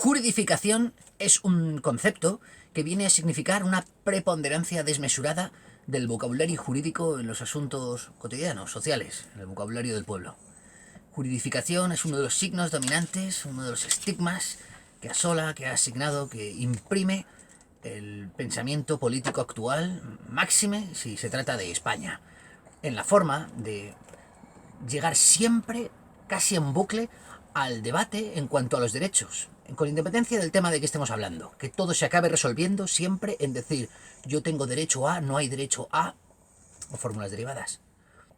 Juridificación es un concepto que viene a significar una preponderancia desmesurada del vocabulario jurídico en los asuntos cotidianos, sociales, en el vocabulario del pueblo. Juridificación es uno de los signos dominantes, uno de los estigmas que asola, que ha asignado, que imprime el pensamiento político actual, máxime si se trata de España, en la forma de llegar siempre, casi en bucle, al debate en cuanto a los derechos, con independencia del tema de que estemos hablando, que todo se acabe resolviendo siempre en decir yo tengo derecho a, no hay derecho a, o fórmulas derivadas.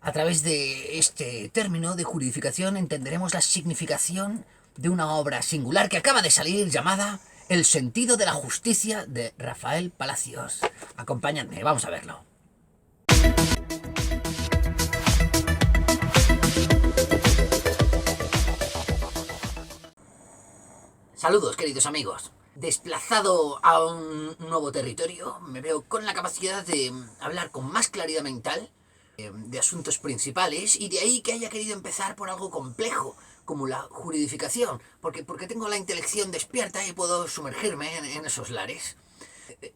A través de este término de juridificación entenderemos la significación de una obra singular que acaba de salir llamada El sentido de la justicia de Rafael Palacios. Acompáñenme, vamos a verlo. Saludos, queridos amigos. Desplazado a un nuevo territorio, me veo con la capacidad de hablar con más claridad mental de asuntos principales, y de ahí que haya querido empezar por algo complejo, como la juridificación, porque tengo la intelección despierta y puedo sumergirme en esos lares.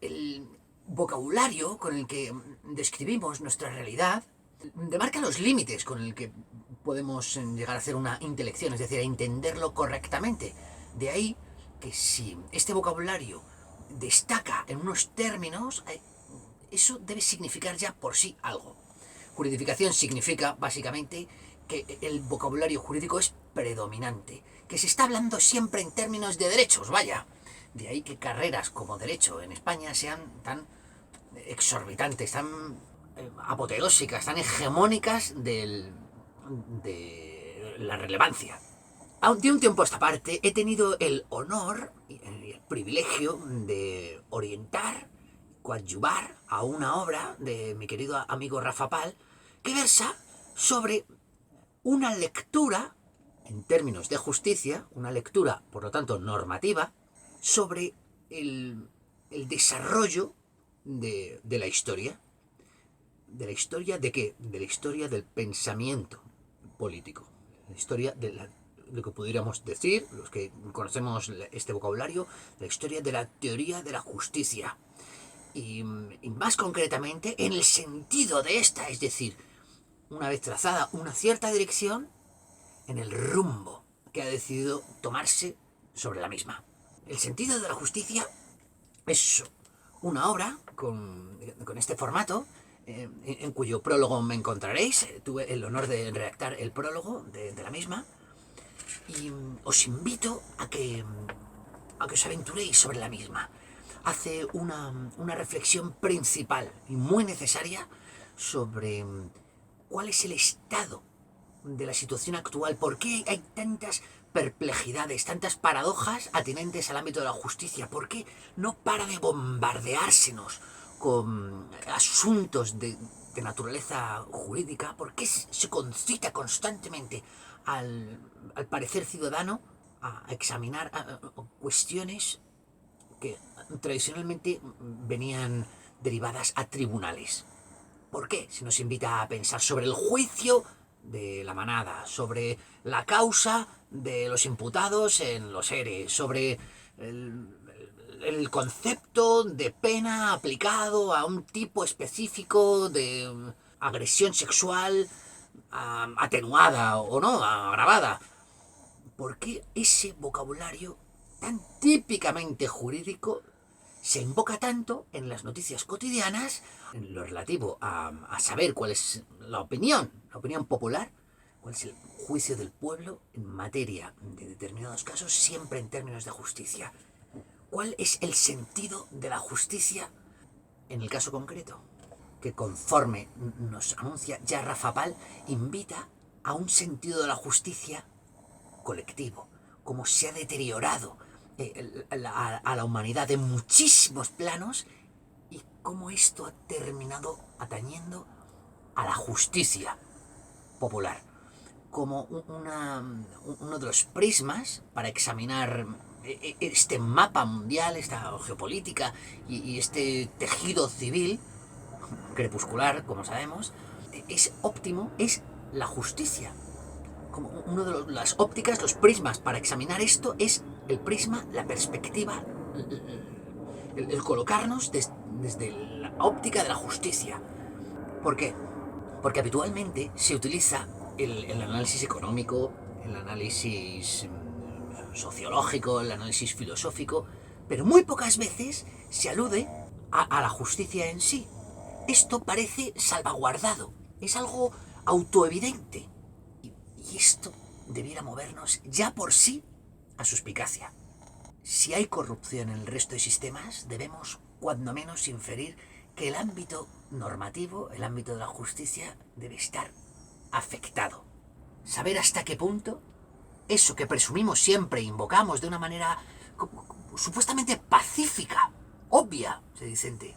El vocabulario con el que describimos nuestra realidad demarca los límites con el que podemos llegar a hacer una intelección, es decir, a entenderlo correctamente. De ahí que si este vocabulario destaca en unos términos, eso debe significar ya por sí algo. Juridificación significa, básicamente, que el vocabulario jurídico es predominante, que se está hablando siempre en términos de derechos, vaya. De ahí que carreras como derecho en España sean tan exorbitantes, tan apoteósicas, tan hegemónicas de la relevancia. De un tiempo a esta parte he tenido el honor y el privilegio de orientar, coadyuvar a una obra de mi querido amigo Rafa Pal, que versa sobre una lectura, en términos de justicia, una lectura, por lo tanto, normativa, sobre el desarrollo de la historia. ¿De la historia de qué? De la historia del pensamiento político. La historia de lo que pudiéramos decir, los que conocemos este vocabulario, la historia de la teoría de la justicia. Y más concretamente, en el sentido de esta, es decir, una vez trazada una cierta dirección, en el rumbo que ha decidido tomarse sobre la misma. El sentido de la justicia es una obra con este formato, en cuyo prólogo me encontraréis. Tuve el honor de redactar el prólogo de la misma, y os invito a que os aventuréis sobre la misma. Hace una reflexión principal y muy necesaria sobre cuál es el estado de la situación actual, por qué hay tantas perplejidades, tantas paradojas atinentes al ámbito de la justicia, por qué no para de bombardeársenos con asuntos de naturaleza jurídica, por qué se concita constantemente al parecer ciudadano a examinar cuestiones que tradicionalmente venían derivadas a tribunales. ¿Por qué? Se nos invita a pensar sobre el juicio de la manada, sobre la causa de los imputados en los ERE, sobre el concepto de pena aplicado a un tipo específico de agresión sexual atenuada o no, agravada. ¿Por qué ese vocabulario tan típicamente jurídico se invoca tanto en las noticias cotidianas, en lo relativo a saber cuál es la opinión popular, cuál es el juicio del pueblo en materia de determinados casos, siempre en términos de justicia? ¿Cuál es el sentido de la justicia en el caso concreto? Que conforme nos anuncia ya Rafa Pal, invita a un sentido de la justicia colectivo, como se ha deteriorado a la humanidad en muchísimos planos, y cómo esto ha terminado atañendo a la justicia popular como uno de los prismas para examinar este mapa mundial, esta geopolítica y este tejido civil crepuscular, como sabemos. Es óptimo, es la justicia. Como uno de las ópticas, los prismas para examinar esto es el prisma, la perspectiva, el colocarnos desde la óptica de la justicia. ¿Por qué? Porque habitualmente se utiliza el análisis económico, el análisis sociológico, el análisis filosófico, pero muy pocas veces se alude a la justicia en sí. Esto parece salvaguardado, es algo autoevidente. Y esto debiera movernos ya por sí a suspicacia. Si hay corrupción en el resto de sistemas, debemos, cuando menos, inferir que el ámbito normativo, el ámbito de la justicia, debe estar afectado. Saber hasta qué punto eso que presumimos siempre, invocamos de una manera supuestamente pacífica, obvia, se dice,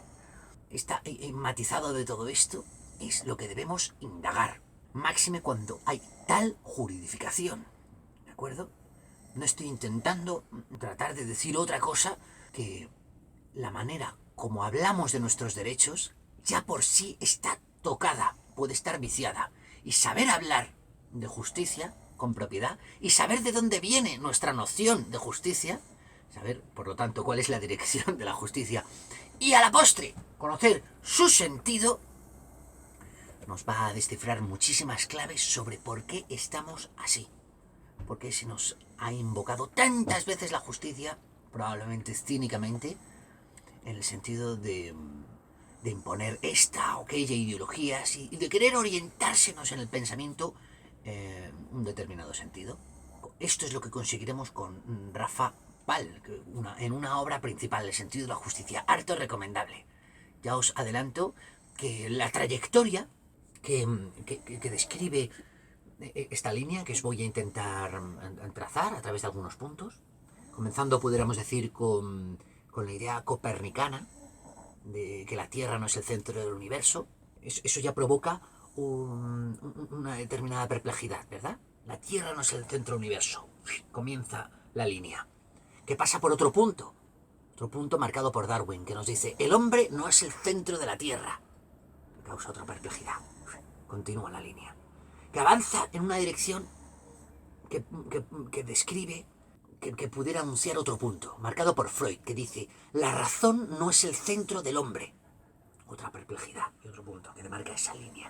está matizado de todo esto, es lo que debemos indagar. Máxime cuando hay tal juridificación. ¿De acuerdo? No estoy intentando tratar de decir otra cosa que la manera como hablamos de nuestros derechos ya por sí está tocada, puede estar viciada. Y saber hablar de justicia con propiedad y saber de dónde viene nuestra noción de justicia, saber, por lo tanto, cuál es la dirección de la justicia y a la postre conocer su sentido, nos va a descifrar muchísimas claves sobre por qué estamos así. Por qué se nos ha invocado tantas veces la justicia, probablemente cínicamente, en el sentido de imponer esta o aquella ideologías y de querer orientársenos en el pensamiento un determinado sentido. Esto es lo que conseguiremos con Rafa Pal, en una obra principal, El sentido de la justicia, harto recomendable. Ya os adelanto que la trayectoria que describe esta línea, que os voy a intentar trazar a través de algunos puntos, comenzando, pudiéramos decir, con la idea copernicana de que la Tierra no es el centro del universo, eso ya provoca una determinada perplejidad, ¿verdad? La Tierra no es el centro del universo. Comienza la línea, que pasa por otro punto marcado por Darwin, que nos dice, el hombre no es el centro de la Tierra, que causa otra perplejidad. Continúa la línea, que avanza en una dirección que describe, que pudiera anunciar otro punto, marcado por Freud, que dice, la razón no es el centro del hombre. Otra perplejidad y otro punto que demarca esa línea.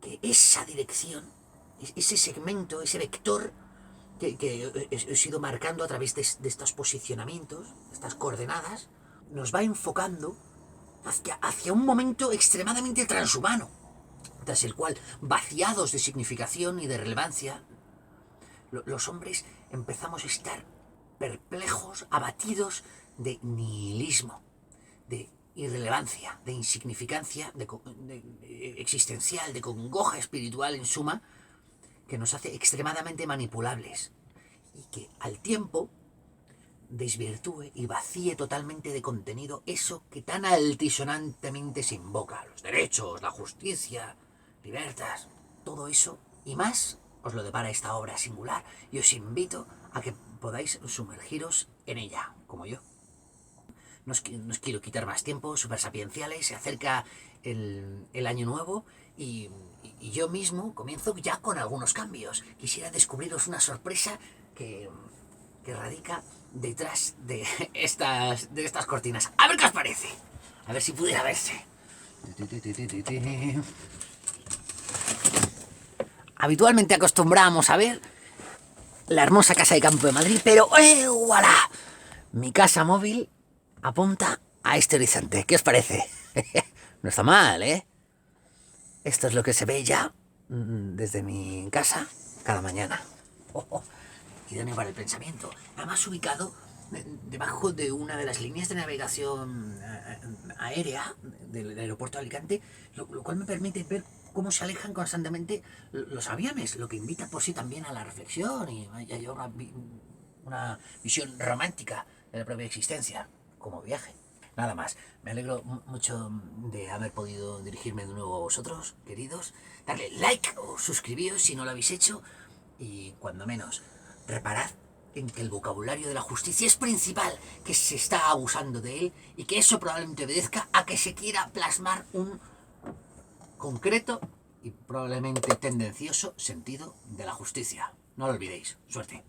Que esa dirección, ese segmento, ese vector que he ido marcando a través de estos posicionamientos, estas coordenadas, nos va enfocando hacia un momento extremadamente transhumano, tras el cual, vaciados de significación y de relevancia, los hombres empezamos a estar perplejos, abatidos de nihilismo, de irrelevancia, de insignificancia, de existencial, de congoja espiritual, en suma, que nos hace extremadamente manipulables y que al tiempo desvirtúe y vacíe totalmente de contenido eso que tan altisonantemente se invoca, los derechos, la justicia, libertad, todo eso y más os lo depara esta obra singular y os invito a que podáis sumergiros en ella, como yo. No os quiero quitar más tiempo, super sapienciales, se acerca el año nuevo y yo mismo comienzo ya con algunos cambios. Quisiera descubriros una sorpresa que radica detrás de estas cortinas. A ver qué os parece. A ver si pudiera verse. Habitualmente acostumbramos a ver la hermosa casa de campo de Madrid, pero ¡voilà! Mi casa móvil apunta a este horizonte. ¿Qué os parece? No está mal, ¿eh? Esto es lo que se ve ya desde mi casa cada mañana. Idóneo para el pensamiento. Además ubicado debajo de una de las líneas de navegación aérea del aeropuerto de Alicante, lo cual me permite ver cómo se alejan constantemente los aviones, lo que invita por sí también a la reflexión y a una visión romántica de la propia existencia, como viaje. Nada más, me alegro mucho de haber podido dirigirme de nuevo a vosotros, queridos. Darle like o suscribíos si no lo habéis hecho y cuando menos, reparad en que el vocabulario de la justicia es principal, que se está abusando de él y que eso probablemente obedezca a que se quiera plasmar un concreto y probablemente tendencioso sentido de la justicia. No lo olvidéis. Suerte.